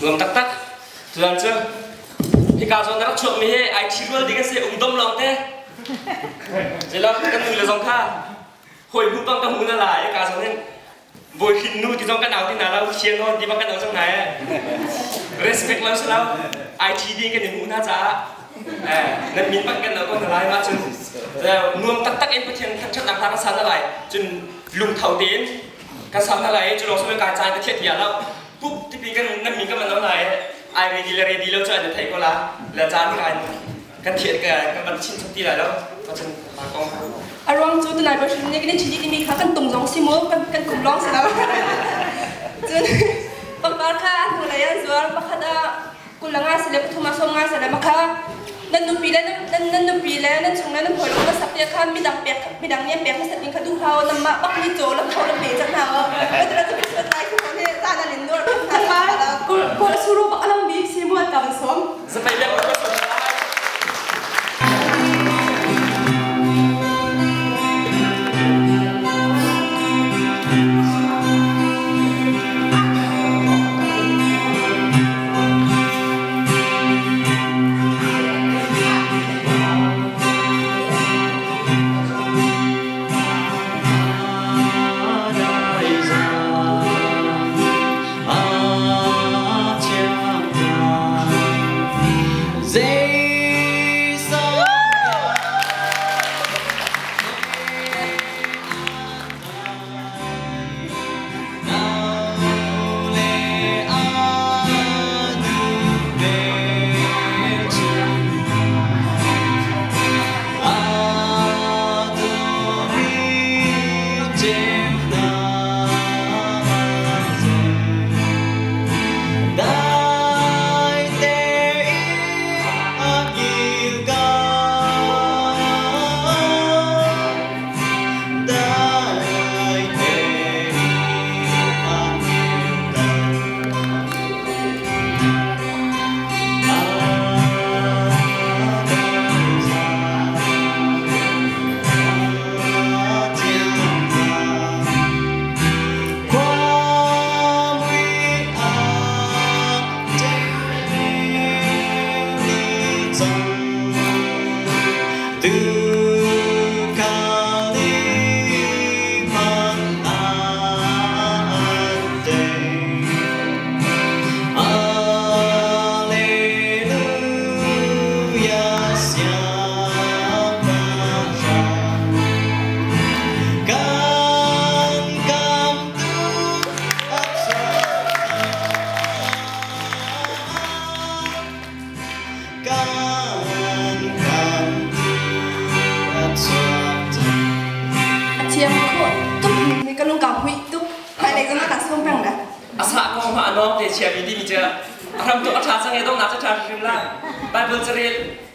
ngầm tắc tắc tuần chưa thì cả rồi nó trộm mi ai chỉ luôn đi cái xe ung đông lòng thế chỉ là cái người là dòng tha hồi bút băng tâm muốn là lại cả rồi nên vui khi nuôi thì dòng cái nào thì nào là chia non thì bằng cái nào trong này respect lâu sao ai chỉ đi cái niềm muốn ha giá nên mình bằng cái nào còn lại mà chừng nuông tắc tắc em có tiền thằng chất làm thằng sáng lại chừng lùng thầu tiến cái sáng lại chừng lúc sau cái trái cái thiệt hiện đâuปุ๊บที่กันนั่นมีก็มันแล้วไหนไอ้เรดีแล้วจะอาจจะไทยก็ละแล้วจานกันเทียนกันมันชิ้นสักทีไรแล้วก็จะมากองอารมณ์จุดไหนประชุมเนี่ยก็ได้ชี้ที่มีค่ะกันตุ่มร้องซิโม่กันกลุ่มร้องสิแล้วจุดปักการค่ะทุกอะไรอย่างส่วนปักค่ะได้กุลงาสิเลยทุกมาส่งงานสิเลยมาค่ะนั่นนุ่มปีแล้วนั่นนุ่มปีแล้วนั่นชงแล้วนั่นผลก็สักเดียวค่ะมีดังเปียกมีดังเนี่ยเปียกให้สัตว์ยิงค่ะดูเขานำมาปักมีโจแล้วเขาแล้วเปียกจังหาวแล้วเราจะเป็นอะไรคือคนที่ตาหน้าลิ้นด้วยก็สู้รบอารมณ์ดีซิโม่กับสมสไปเดอร์มันก็สนใจ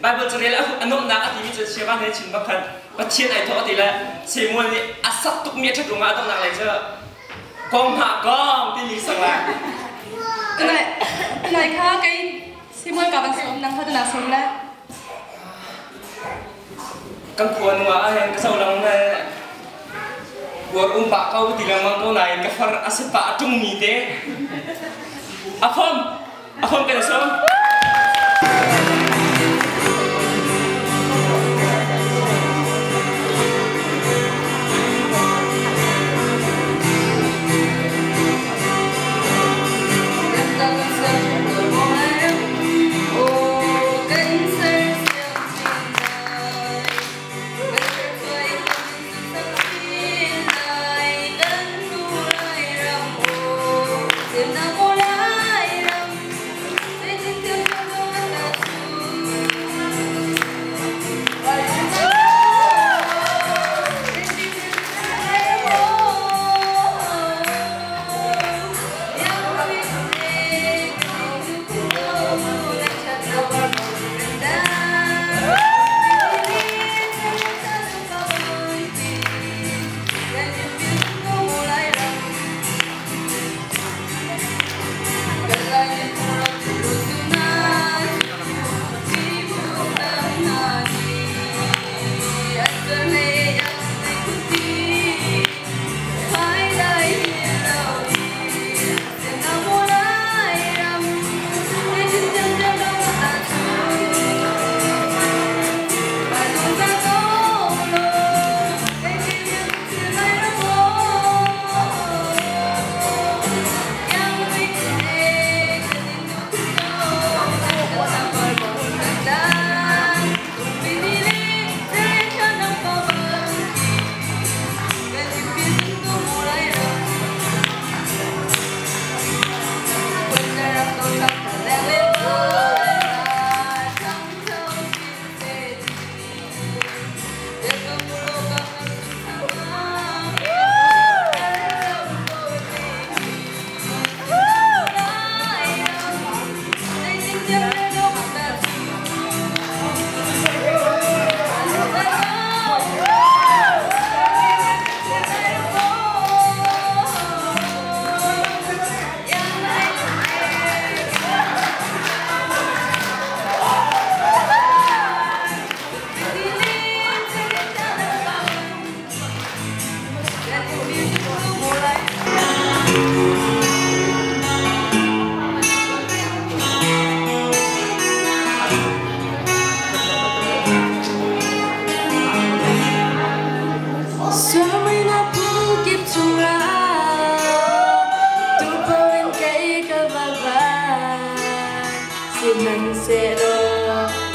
Bible จะเรียนแล้วอันนู้นนักที่มีจะเชื่อว่าในชิ้นบางคนประเทศไอ้ทั่วที่ละเสียมวลนี่อาศัยตุกเมียชักลงมาต้องนักอะไรเชื่อกองหักกองที่มีสังละไหนค่ะไอ้เสียมวลกับอันสมนังพัฒนาสมแล้วกังควรว่าไอ้กระเซาลังเนี่ยวัวปากเขาที่ละมันตัวไหนกระฟาอาศัยปากจุ่มมีเด้อาพมกันสมHãy subscribe cho kênh Ghiền Mì Gõ để không bỏ lỡ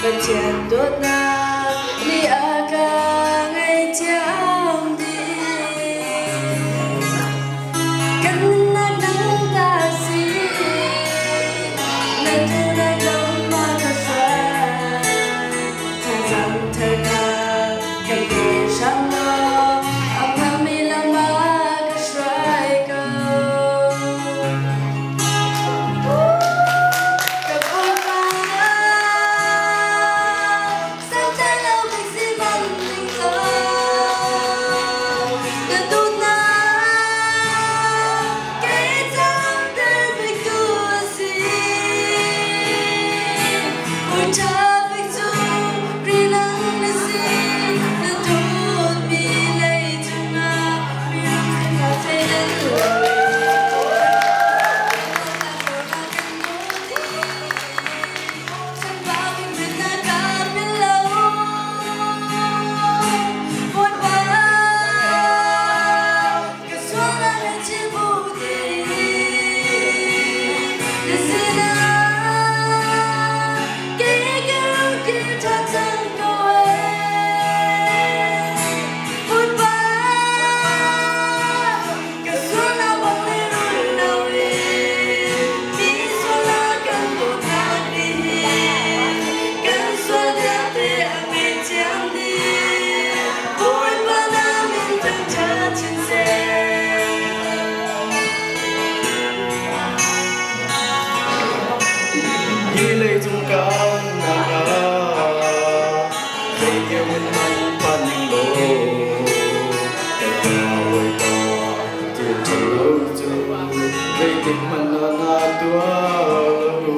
Chàng đốt na li a ca ngày chàng đi căn na nắng ta si nên thu nay lòng mà thật sai thang rằng thời ca cần để sáng lo âm thầm mi lòng mà cái xoay câu gặp ôi ba sao trái lâu mình xin bằng tình thơ để tốt na cái trong tên mình cua si ôi cha mình chung ri nắng để si để tốt mi lấy chung na mi không thể nào thấy đến lời chung cao na cây kêu mình mang pan những lô cây cao ơi to tiền chân lâu chung cây tình mình na tua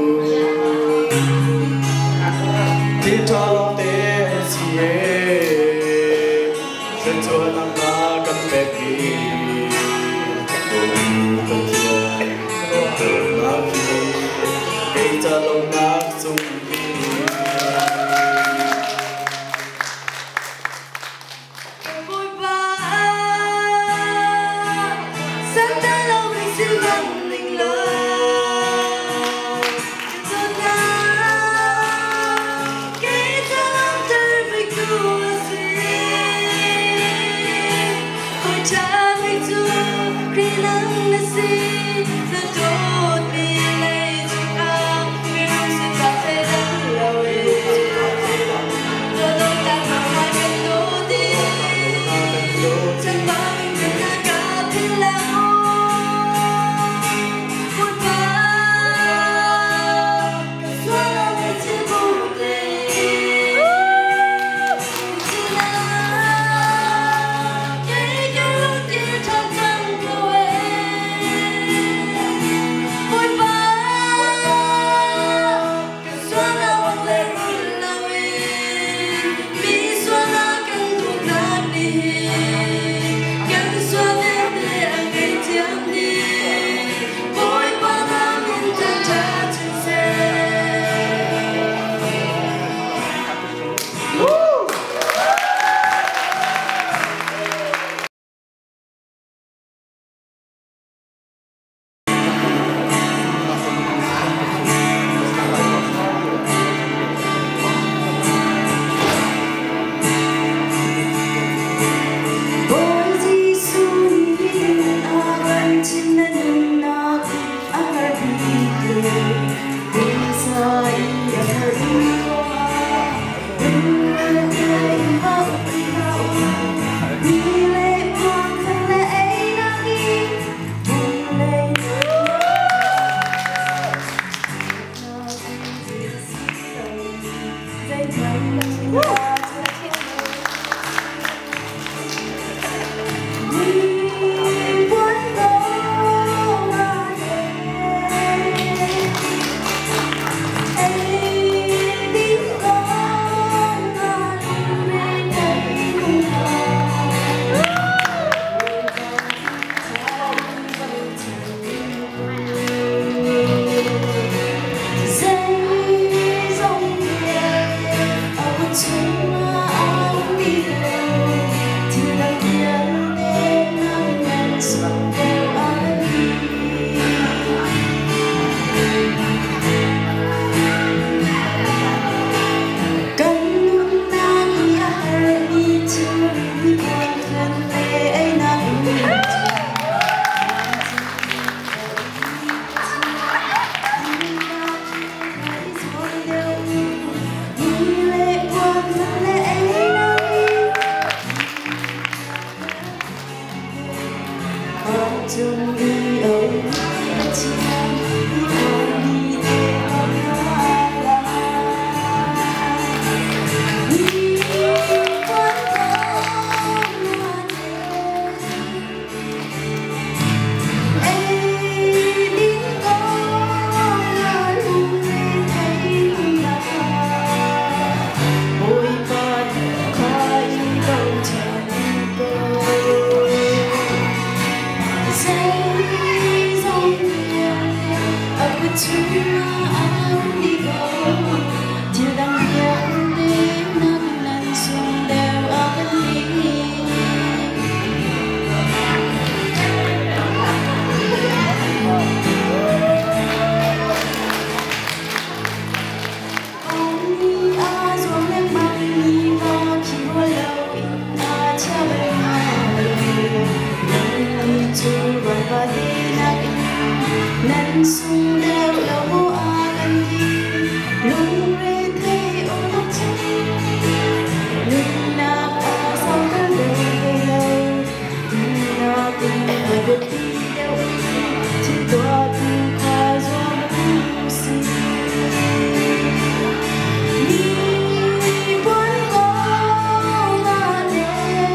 thì cho lòng tê si sen cho lòng na cầm bẹp đi ôm con thiên ôm na thiên cây cho lòng na sung vui ba sáng ta lâu mình xin bằng tình lời cho ta cái cho lòng trời với cua si ôi cha mình chu khi nắng là si giờ tốt đi lấy chúng ta vì không xin ta thấy đến lời giờ đâu ta mà hai bên đôi chẳng bao mình biết là cả thiên lao buồn bã cả xóa là mình chỉ vô tình chỉ là cái lúc kia thật chẳng cầu em buồn bã cả xóa là một lời run lời mi xóa là cần thuộc nát đi cần xóa đem để anh ngày tiêm đi vội qua ta mình chẳng trả chân xe Ôi Giêsu Nan sung đeo lâu akan di lung re thay ô chân lung na sao ta đâu na tình ở được đi đâu chỉ toa tu kha do bất si ni buồn có mà đêm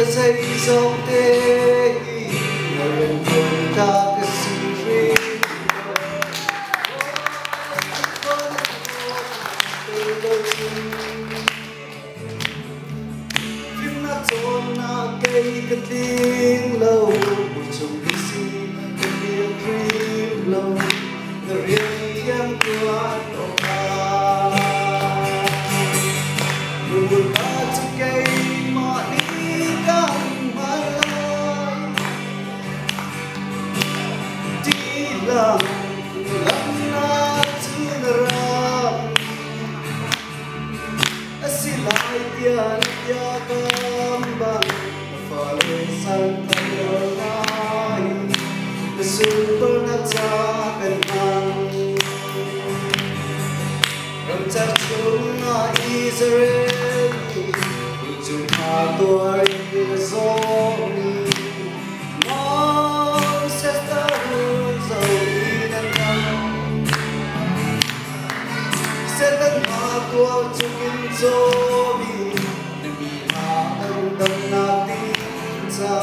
say sông tê người buồn ta cái sự ri phim na trốn na cây cái tiếng lâu một chồng cái gì cái tiếng phim lâu người riêng em qua tổ ba người buồn ta cho cây mà đi căng mà lối đi làm na chưa ra asi lại tiền ya kambang phơi sang tayo lai super na cha kan mang ram cha chung na Israel chung ha tua ri zo ni mo se ta ru zo ni na sẽ tất cả tua chung zo bi de mi ha an dam na tin cha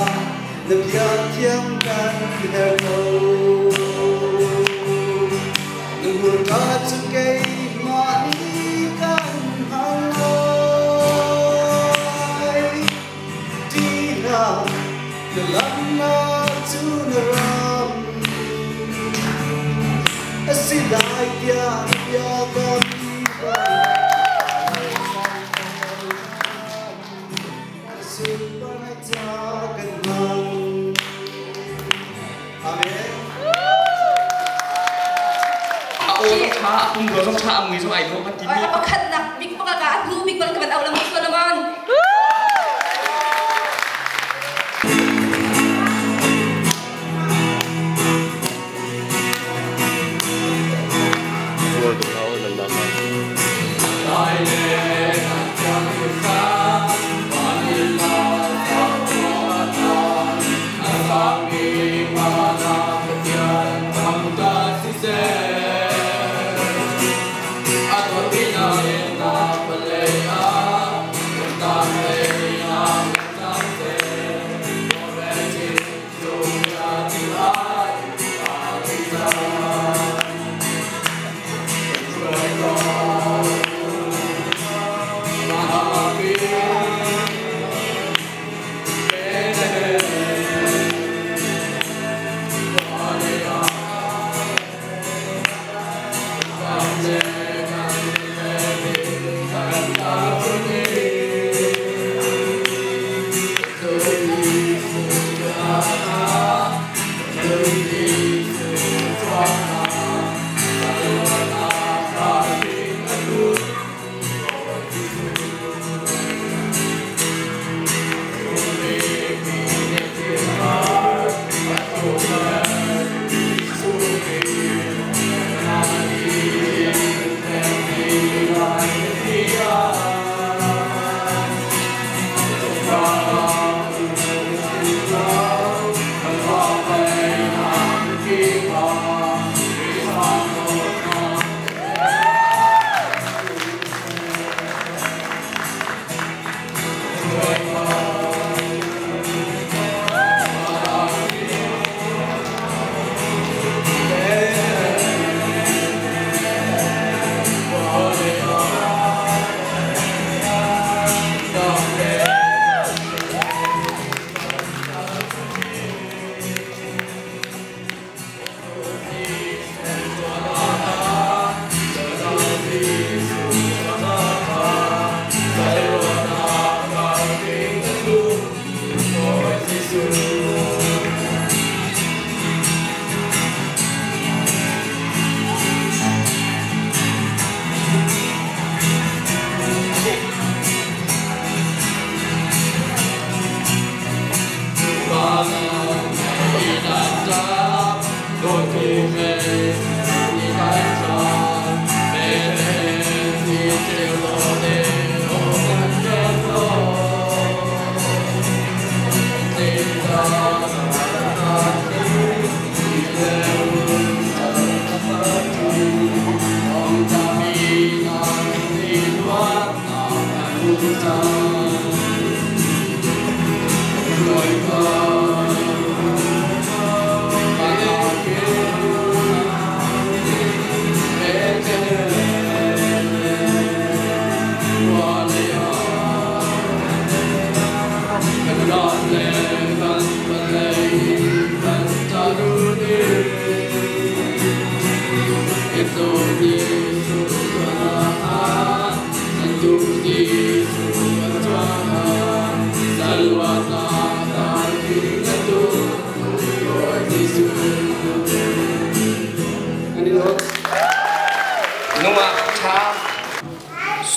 de bia thiang kan der ko de gur ka chung ke ma ni kan hang ai ti na de lam na tu na ram asi lai ya ka Kung gosong cha amoy so ay ko patini. Ay kapagkat na big pagkakaat mo big bang kaman awlam gusto naman.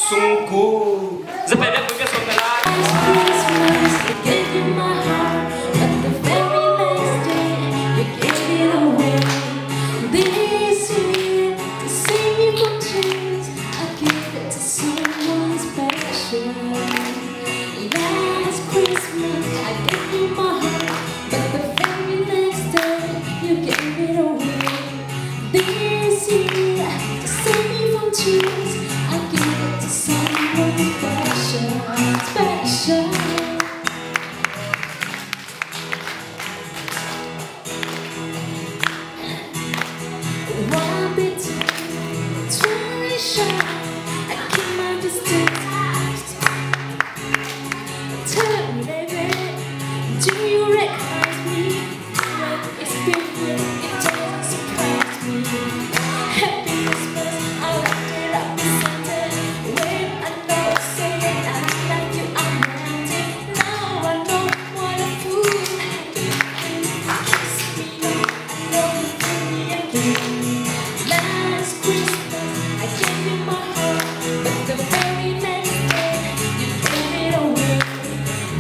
Sungguh, sepeda juga saudara. I gave you my heart, but the very next day you gave it away. This year, to save me from tears, I gave it to someone special. Last Christmas, I gave you my heart, but the very next day you gave it away. This year, to save me from tears, I gave it to someone special, special. One bit, too shy, I keep my distance. Tell me, baby, do you recognize me? When it's different, it doesn't surprise me. Happy Christmas, I left it up the center. When I know, say that I like you, I'm romantic. Now I know what a fool I am. Kiss me, no, I know you feel me again. Last Christmas, I gave you my heart, but the very next day, you gave it away.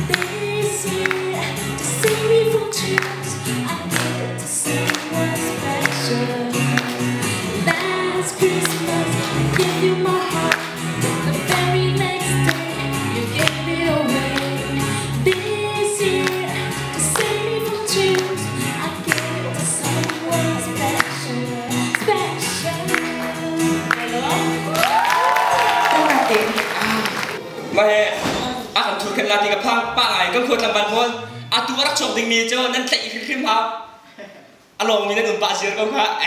This year, to save me from tears, I gave it to someone special. Last Christmas, I gave you my heart, but the very next day, you gave it away. This year, to save me from tears, I gave it to someone special, special. Mà akan turkan lagi ke pangai kan kuat lamban pun atu orang cok ding mi jo nan tai khim ha along mi nan ba sir ko kha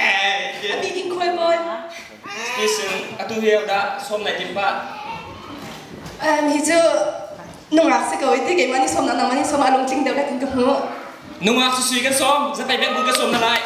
Abi king khoi boy. Listen atu hiao da som nai tim pa Hi chu nung ak se ko ite ge mani som na mani som along ching de ka king ko. nunga su sui kan som za pai bek bu ka som na lai